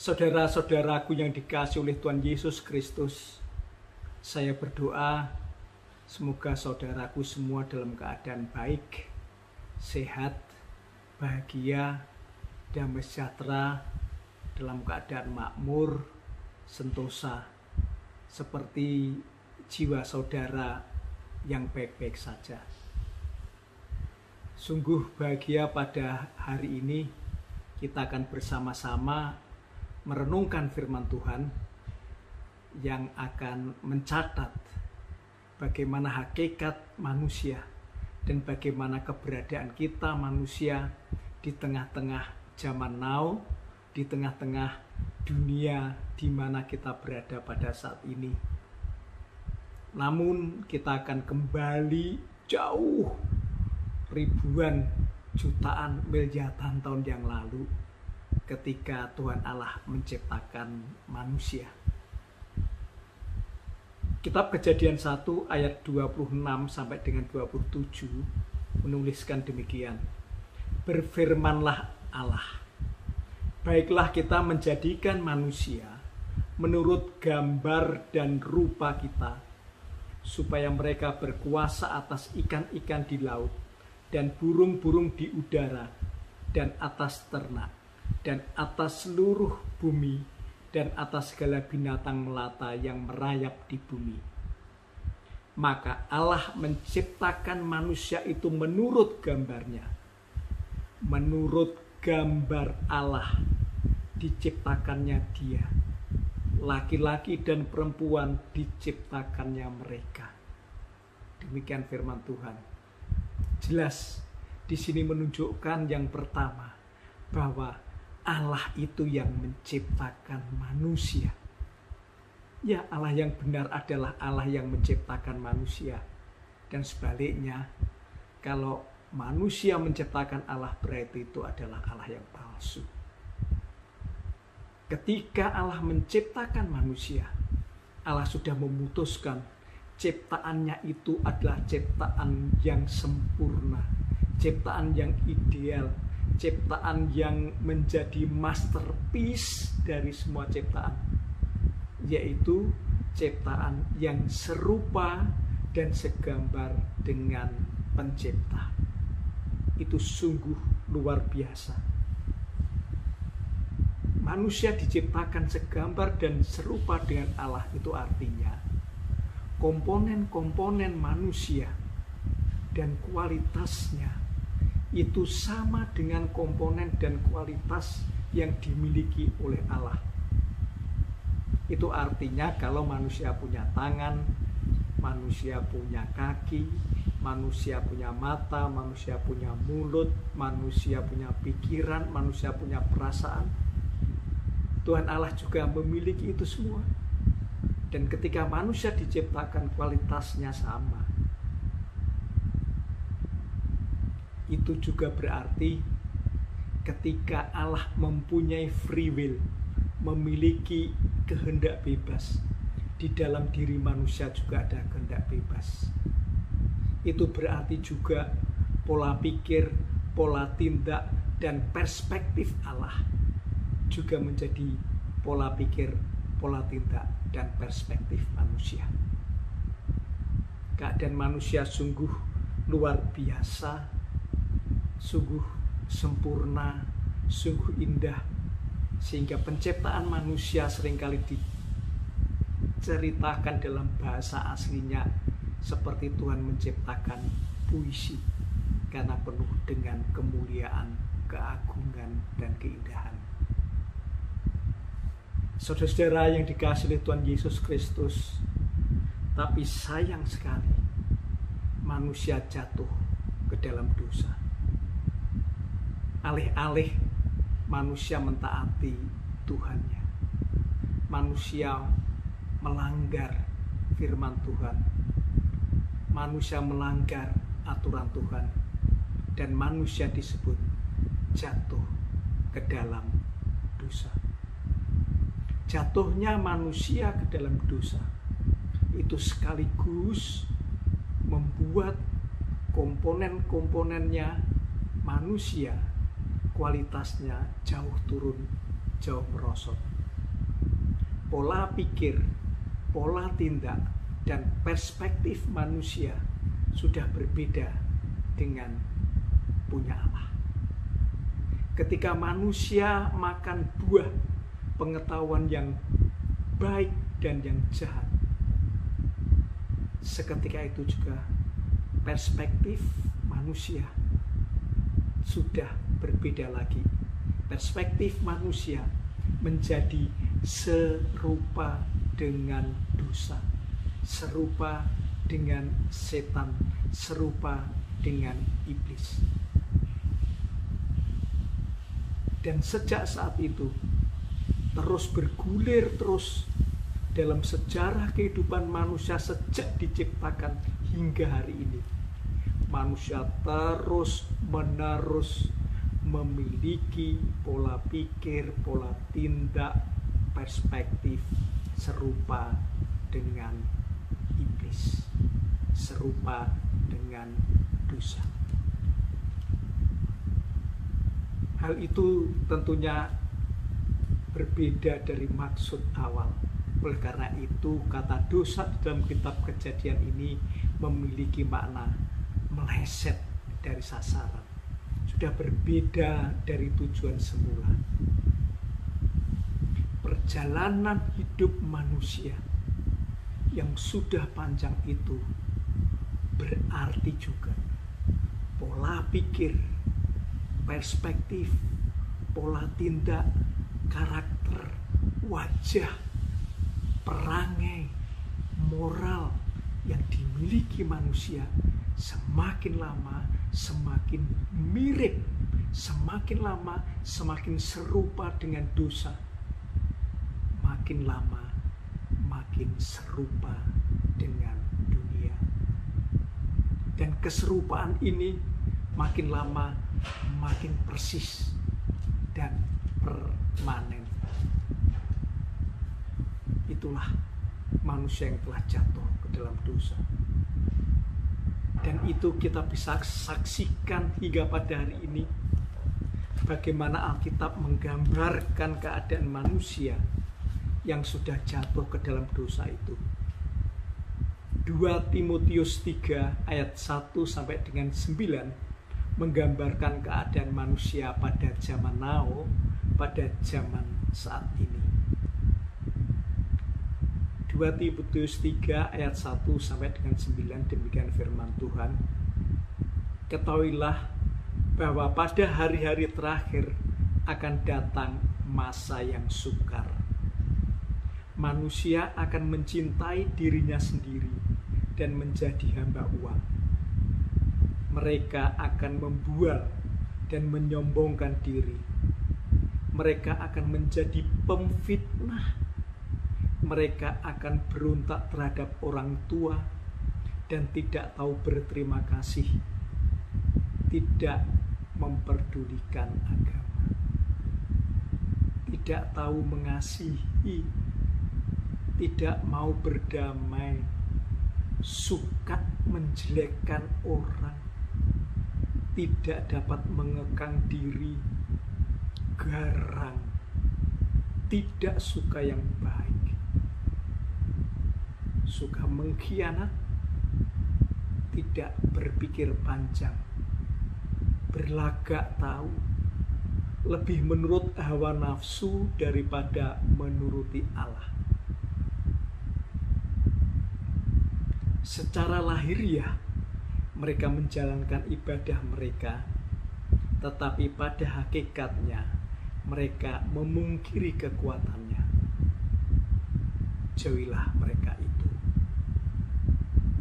Saudara-saudaraku yang dikasihi oleh Tuhan Yesus Kristus, saya berdoa semoga saudaraku semua dalam keadaan baik, sehat, bahagia, damai sejahtera, dalam keadaan makmur, sentosa, seperti jiwa saudara yang baik-baik saja. Sungguh bahagia pada hari ini kita akan bersama-sama merenungkan firman Tuhan yang akan mencatat bagaimana hakikat manusia dan bagaimana keberadaan kita manusia di tengah-tengah zaman now, di tengah-tengah dunia di mana kita berada pada saat ini. Namun kita akan kembali jauh ribuan, jutaan, miliaran tahun yang lalu ketika Tuhan Allah menciptakan manusia. Kitab Kejadian 1 ayat 26 sampai dengan 27 menuliskan demikian. Berfirmanlah Allah, baiklah kita menjadikan manusia menurut gambar dan rupa kita, supaya mereka berkuasa atas ikan-ikan di laut dan burung-burung di udara dan atas ternak dan atas seluruh bumi dan atas segala binatang melata yang merayap di bumi. Maka Allah menciptakan manusia itu menurut gambarnya. Menurut gambar Allah diciptakannya dia. Laki-laki dan perempuan diciptakannya mereka. Demikian firman Tuhan. Jelas di sini menunjukkan yang pertama bahwa Allah itu yang menciptakan manusia. Ya, Allah yang benar adalah Allah yang menciptakan manusia. Dan sebaliknya, kalau manusia menciptakan Allah, berarti itu adalah Allah yang palsu. Ketika Allah menciptakan manusia, Allah sudah memutuskan ciptaannya itu adalah ciptaan yang sempurna, ciptaan yang ideal, ciptaan yang menjadi masterpiece dari semua ciptaan, yaitu ciptaan yang serupa dan segambar dengan pencipta. Itu sungguh luar biasa. Manusia diciptakan segambar dan serupa dengan Allah, itu artinya komponen-komponen manusia dan kualitasnya itu sama dengan komponen dan kualitas yang dimiliki oleh Allah. Itu artinya kalau manusia punya tangan, manusia punya kaki, manusia punya mata, manusia punya mulut, manusia punya pikiran, manusia punya perasaan, Tuhan Allah juga memiliki itu semua. Dan ketika manusia diciptakan kualitasnya sama, itu juga berarti ketika Allah mempunyai free will, memiliki kehendak bebas, di dalam diri manusia juga ada kehendak bebas. Itu berarti juga pola pikir, pola tindak, dan perspektif Allah juga menjadi pola pikir, pola tindak, dan perspektif manusia. Keadaan manusia sungguh luar biasa, sungguh sempurna, sungguh indah, sehingga penciptaan manusia seringkali diceritakan dalam bahasa aslinya seperti Tuhan menciptakan puisi, karena penuh dengan kemuliaan, keagungan, dan keindahan. Saudara-saudara yang dikasihi oleh Tuhan Yesus Kristus, tapi sayang sekali manusia jatuh ke dalam dosa. Alih-alih manusia mentaati Tuhannya, manusia melanggar firman Tuhan, manusia melanggar aturan Tuhan, dan manusia disebut jatuh ke dalam dosa. Jatuhnya manusia ke dalam dosa itu sekaligus membuat komponen-komponennya manusia kualitasnya jauh turun jauh merosot. Pola pikir, pola tindak, dan perspektif manusia sudah berbeda dengan punya Allah. Ketika manusia makan buah pengetahuan yang baik dan yang jahat, seketika itu juga perspektif manusia sudah berbeda lagi. Perspektif manusia menjadi serupa dengan dosa, serupa dengan setan, serupa dengan iblis. Dan sejak saat itu terus bergulir terus dalam sejarah kehidupan manusia sejak diciptakan hingga hari ini. Manusia terus menerus memiliki pola pikir, pola tindak, perspektif serupa dengan iblis, serupa dengan dosa. Hal itu tentunya berbeda dari maksud awal. Oleh karena itu, kata dosa dalam kitab Kejadian ini memiliki makna meleset dari sasaran. Sudah berbeda dari tujuan semula. Perjalanan hidup manusia yang sudah panjang itu berarti juga pola pikir, perspektif, pola tindak, karakter, wajah, perangai, moral yang dimiliki manusia semakin lama semakin mirip, semakin lama semakin serupa dengan dosa, makin lama makin serupa dengan dunia. Dan keserupaan ini makin lama makin persis dan permanen. Itulah manusia yang telah jatuh ke dalam dosa. Dan itu kita bisa saksikan hingga pada hari ini, bagaimana Alkitab menggambarkan keadaan manusia yang sudah jatuh ke dalam dosa itu. 2 Timotius 3 ayat 1 sampai dengan 9 menggambarkan keadaan manusia pada zaman now, pada zaman saat ini. 2 Timotius 3 ayat 1 sampai dengan 9, demikian firman Tuhan. Ketahuilah bahwa pada hari-hari terakhir akan datang masa yang sukar. Manusia akan mencintai dirinya sendiri dan menjadi hamba uang. Mereka akan membual dan menyombongkan diri. Mereka akan menjadi pemfitnah. Mereka akan berontak terhadap orang tua dan tidak tahu berterima kasih, tidak memperdulikan agama, tidak tahu mengasihi, tidak mau berdamai, suka menjelekkan orang, tidak dapat mengekang diri, garang, tidak suka yang baik, suka mengkhianat, tidak berpikir panjang, berlagak tahu, lebih menurut hawa nafsu daripada menuruti Allah. Secara lahiriah mereka menjalankan ibadah mereka, tetapi pada hakikatnya mereka memungkiri kekuatannya. Jauhilah mereka itu,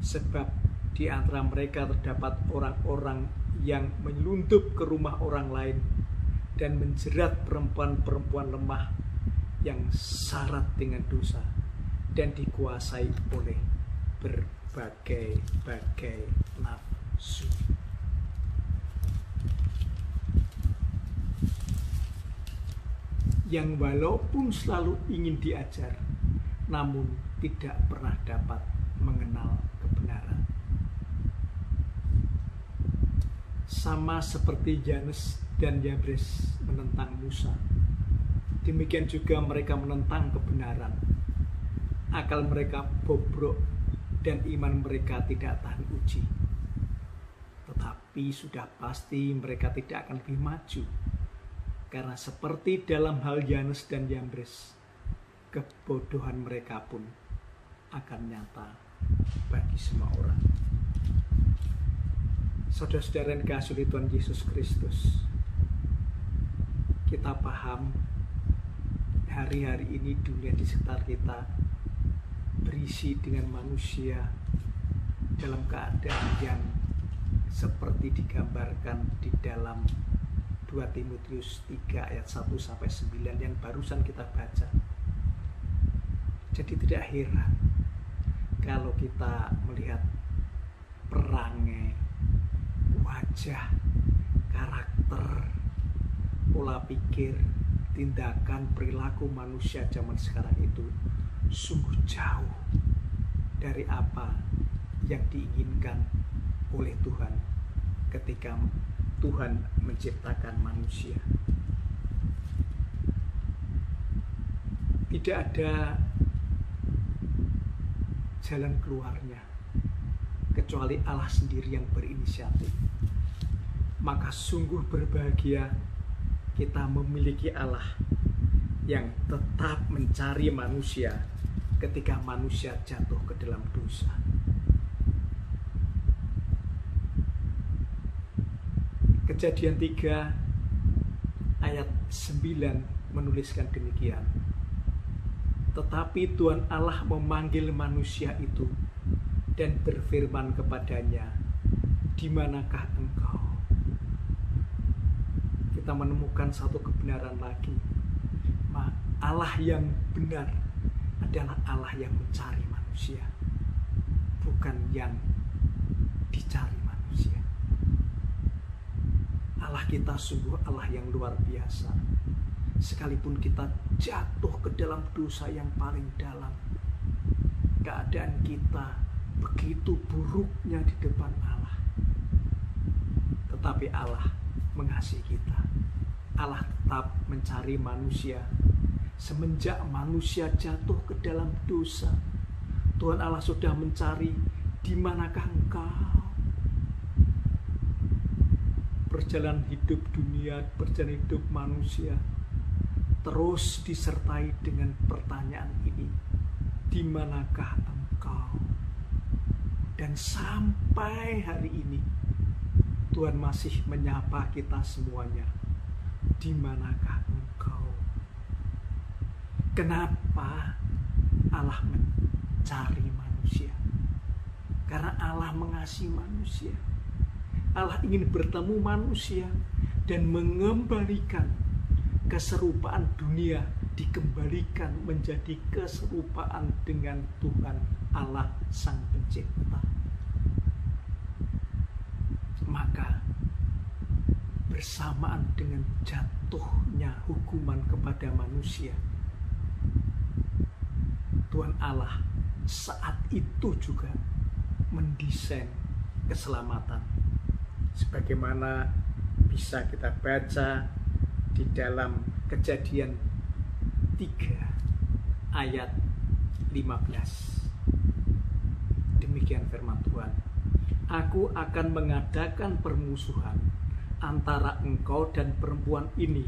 sebab di antara mereka terdapat orang-orang yang menyelundup ke rumah orang lain dan menjerat perempuan-perempuan lemah yang syarat dengan dosa dan dikuasai oleh berbagai-bagai nafsu. Yang walaupun selalu ingin diajar, namun tidak pernah dapat mengenal kebenaran. Sama seperti Yanes dan Yabres menentang Musa, Demikian juga mereka menentang kebenaran. Akal mereka bobrok dan iman mereka tidak tahan uji. Tetapi sudah pasti mereka tidak akan lebih maju. Karena seperti dalam hal Yanes dan Yambres, kebodohan mereka pun akan nyata bagi semua orang. Saudara-saudara yang dikasihi oleh Tuhan Yesus Kristus, kita paham hari-hari ini dunia di sekitar kita berisi dengan manusia dalam keadaan yang seperti digambarkan di dalam 2 Timotius 3 ayat 1-9 yang barusan kita baca. Jadi tidak heran kalau kita melihat perangai, wajah, karakter, pola pikir, tindakan, perilaku manusia zaman sekarang itu sungguh jauh dari apa yang diinginkan oleh Tuhan ketika Tuhan menciptakan manusia. Tidak ada jalan keluarnya kecuali Allah sendiri yang berinisiatif. Maka sungguh berbahagia kita memiliki Allah yang tetap mencari manusia ketika manusia jatuh ke dalam dosa. Kejadian 3 ayat 9 menuliskan demikian. Tetapi Tuhan Allah memanggil manusia itu dan berfirman kepadanya, "Di manakah engkau?" Kita menemukan satu kebenaran lagi. Allah yang benar adalah Allah yang mencari manusia, bukan yang dicari manusia. Allah kita sungguh Allah yang luar biasa. Sekalipun kita jatuh ke dalam dosa yang paling dalam, keadaan kita begitu buruknya di depan Allah, tetapi Allah mengasihi kita. Allah tetap mencari manusia. Semenjak manusia jatuh ke dalam dosa, Tuhan Allah sudah mencari, di manakah engkau? Perjalanan hidup dunia, perjalanan hidup manusia terus disertai dengan pertanyaan ini, di manakah engkau? Dan sampai hari ini Tuhan masih menyapa kita semuanya, di manakah engkau? Kenapa Allah mencari manusia? Karena Allah mengasihi manusia. Allah ingin bertemu manusia dan mengembalikan keserupaan dunia, dikembalikan menjadi keserupaan dengan Tuhan Allah Sang Pencipta. Maka bersamaan dengan jatuhnya hukuman kepada manusia, Tuhan Allah saat itu juga mendesain keselamatan. Sebagaimana bisa kita baca di dalam Kejadian 3 ayat 15. Demikian firman Tuhan. Aku akan mengadakan permusuhan antara engkau dan perempuan ini,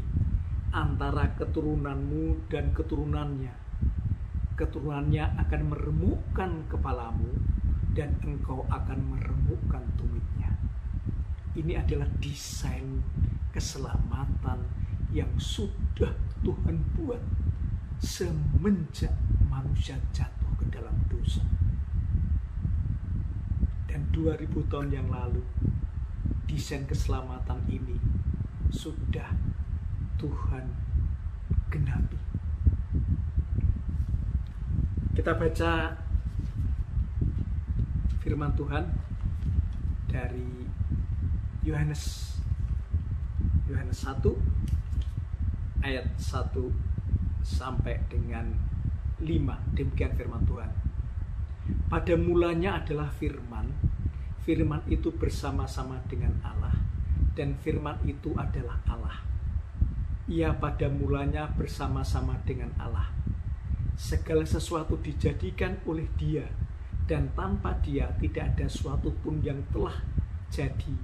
antara keturunanmu dan keturunannya. Keturunannya akan meremukkan kepalamu dan engkau akan meremukkan tumitnya. Ini adalah desain keselamatan yang sudah Tuhan buat semenjak manusia jatuh ke dalam dosa. Dan 2000 tahun yang lalu, desain keselamatan ini sudah Tuhan genapi. Kita baca firman Tuhan dari Yohanes 1 ayat 1 sampai dengan 5. Demikian firman Tuhan. Pada mulanya adalah firman. Firman itu bersama-sama dengan Allah, dan firman itu adalah Allah. Ia pada mulanya bersama-sama dengan Allah. Segala sesuatu dijadikan oleh Dia, dan tanpa Dia tidak ada suatu pun yang telah jadi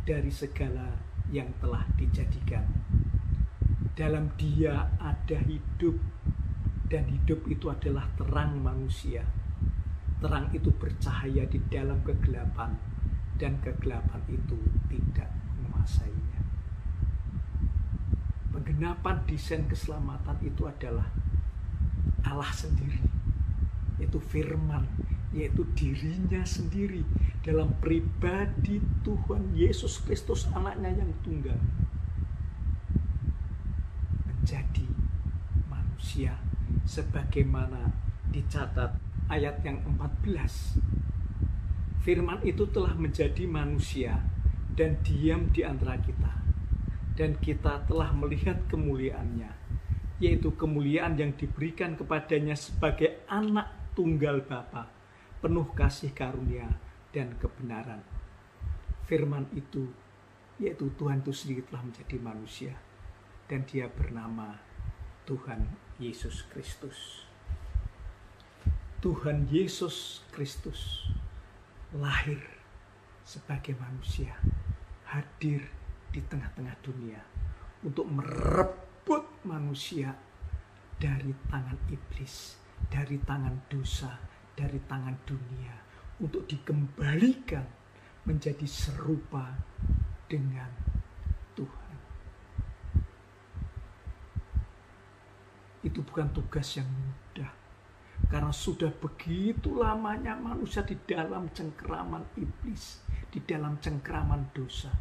dari segala yang telah dijadikan. Dalam Dia ada hidup, dan hidup itu adalah terang manusia. Terang itu bercahaya di dalam kegelapan, dan kegelapan itu tidak menguasainya. Penggenapan desain keselamatan itu adalah Allah sendiri, yaitu firman, yaitu dirinya sendiri dalam pribadi Tuhan Yesus Kristus, anaknya yang tunggal, menjadi manusia sebagaimana dicatat ayat yang 14. Firman itu telah menjadi manusia dan diam di antara kita, dan kita telah melihat kemuliaannya, yaitu kemuliaan yang diberikan kepadanya sebagai anak tunggal Bapa, penuh kasih karunia dan kebenaran. Firman itu, yaitu Tuhan itu sendiri, telah menjadi manusia, dan Dia bernama Tuhan Yesus Kristus. Tuhan Yesus Kristus lahir sebagai manusia, hadir di tengah-tengah dunia untuk merebut manusia dari tangan iblis, dari tangan dosa, dari tangan dunia, untuk dikembalikan menjadi serupa dengan Tuhan. Itu bukan tugas yang mudah, karena sudah begitu lamanya manusia di dalam cengkeraman iblis, di dalam cengkeraman dosa,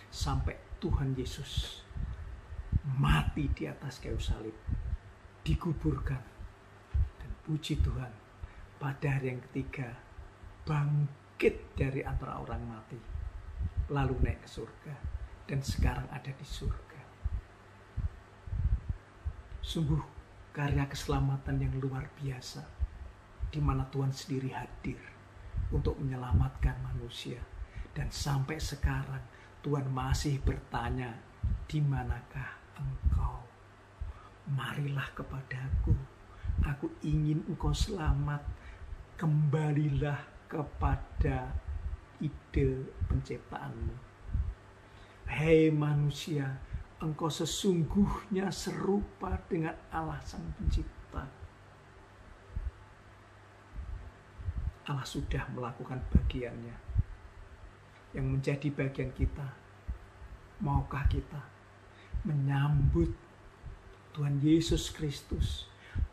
sampai Tuhan Yesus mati di atas kayu salib, dikuburkan, dan puji Tuhan, pada hari yang ketiga bangkit dari antara orang mati, lalu naik ke surga, dan sekarang ada di surga. Sungguh karya keselamatan yang luar biasa, di mana Tuhan sendiri hadir untuk menyelamatkan manusia, dan sampai sekarang Tuhan masih bertanya, di manakah engkau? Marilah kepadaku, aku ingin engkau selamat. Kembalilah kepada ide penciptaanmu. Hei manusia, engkau sesungguhnya serupa dengan Allah Sang Pencipta. Allah sudah melakukan bagiannya. Yang menjadi bagian kita, maukah kita menyambut Tuhan Yesus Kristus,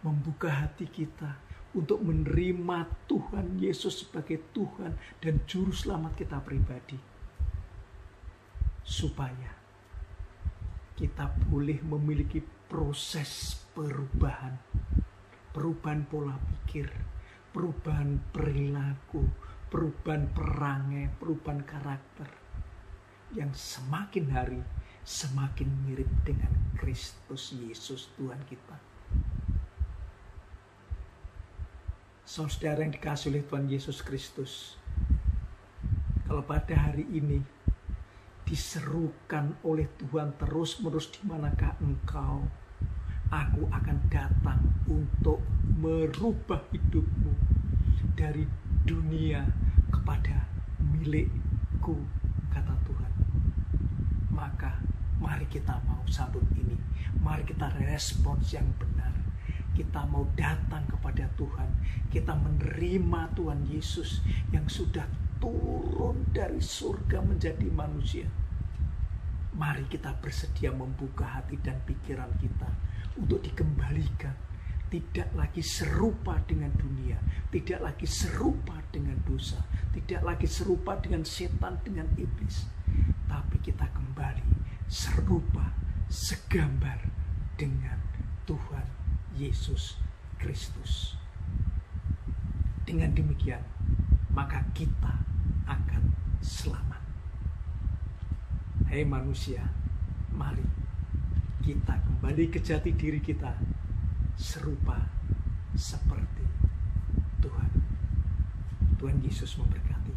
membuka hati kita untuk menerima Tuhan Yesus sebagai Tuhan dan Juru Selamat kita pribadi, supaya kita boleh memiliki proses perubahan pola pikir, perubahan perilaku, perubahan perangai, perubahan karakter, yang semakin hari semakin mirip dengan Kristus Yesus Tuhan kita. Saudara yang dikasihi oleh Tuhan Yesus Kristus, kalau pada hari ini diserukan oleh Tuhan terus-menerus, di manakah engkau? Aku akan datang untuk merubah hidupmu dari dunia kepada milikku, kata Tuhan. Maka mari kita mau sambut ini, mari kita respons yang benar. Kita mau datang kepada Tuhan, kita menerima Tuhan Yesus yang sudah turun dari surga menjadi manusia. Mari kita bersedia membuka hati dan pikiran kita untuk dikembalikan, tidak lagi serupa dengan dunia, tidak lagi serupa dengan dosa, tidak lagi serupa dengan setan, dengan iblis, tapi kita kembali serupa, segambar dengan Tuhan Yesus Kristus. Dengan demikian, maka kita akan selamat. Hai manusia, mari kita kembali ke jati diri kita, serupa seperti Tuhan. Tuhan Yesus memberkati.